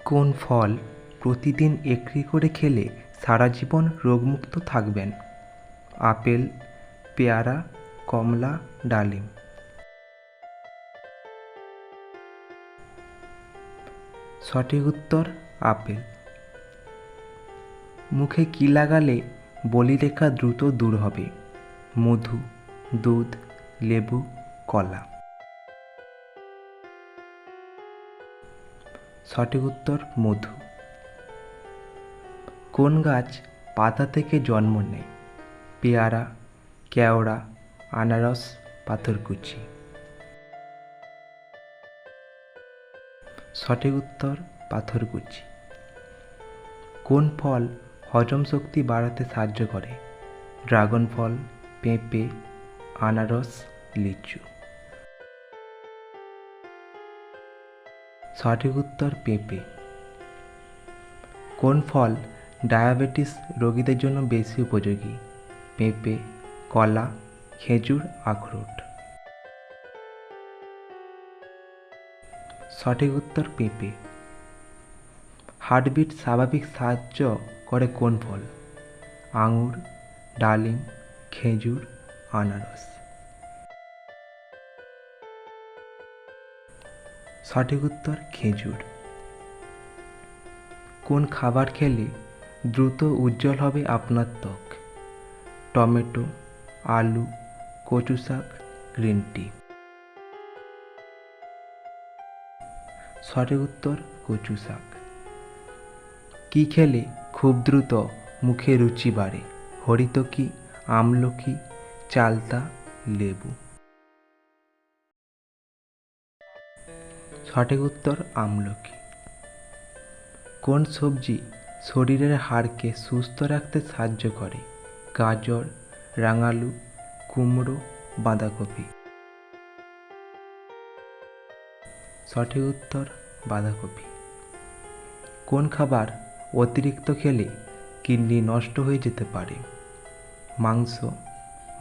কোন ফল প্রতিদিন একটি করে খেলে সারা জীবন রোগমুক্ত থাকবেন? আপেল, পেয়ারা, কমলা, ডালিম। সঠিক উত্তর আপেল। মুখে কি লাগালে বলিরেখা দ্রুত দূর হবে? মধু, দুধ, লেবু, কলা। সঠিক উত্তর মধু। কোন গাছ পাতা থেকে জন্ম নেয়? পেয়ারা, কেওড়া, আনারস, পাথরকুচি। সঠিক উত্তর পাথরকুচি। কোন ফল হজম শক্তি বাড়াতে সাহায্য করে? ড্রাগন ফল, পেঁপে, আনারস, লিচু। সঠিক উত্তর পেঁপে। কোন ফল ডায়াবেটিস রোগীদের জন্য বেশি উপযোগী? পেঁপে, কলা, খেজুর, আখরোট। সঠিক উত্তর পেঁপে। হার্টবিট স্বাভাবিক সাহায্য করে কোন ফল? আঙুর, ডালিম, খেজুর, আনারস। সঠিক উত্তর খেজুর। কোন খাবার খেলে দ্রুত উজ্জ্বল হবে আপনার ত্বক? টমেটো, আলু, কচু শাক, গ্রিন টি। সঠিক উত্তর কচু শাক। কি খেলে খুব দ্রুত মুখে রুচি বাড়ে? হরিতকি, আমলকি, চালতা, লেবু। সঠিক উত্তর আমলকি। কোন সবজি শরীরের হাড়কে সুস্থ রাখতে সাহায্য করে? গাজর, রাঙালু, কুমড়ো, বাঁধাকপি। সঠিক উত্তর বাঁধাকপি। কোন খাবার অতিরিক্ত খেলে কিডনি নষ্ট হয়ে যেতে পারে? মাংস,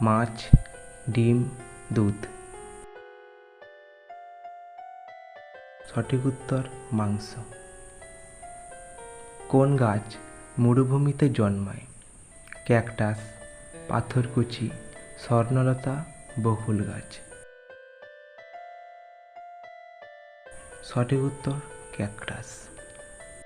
মাছ, ডিম, দুধ। সঠিক উত্তর মাংস। কোন গাছ মরুভূমিতে জন্মায়? ক্যাকটাস, পাথরকুচি, স্বর্ণলতা, বকুল গাছ। সঠিক উত্তর ক্যাকটাস।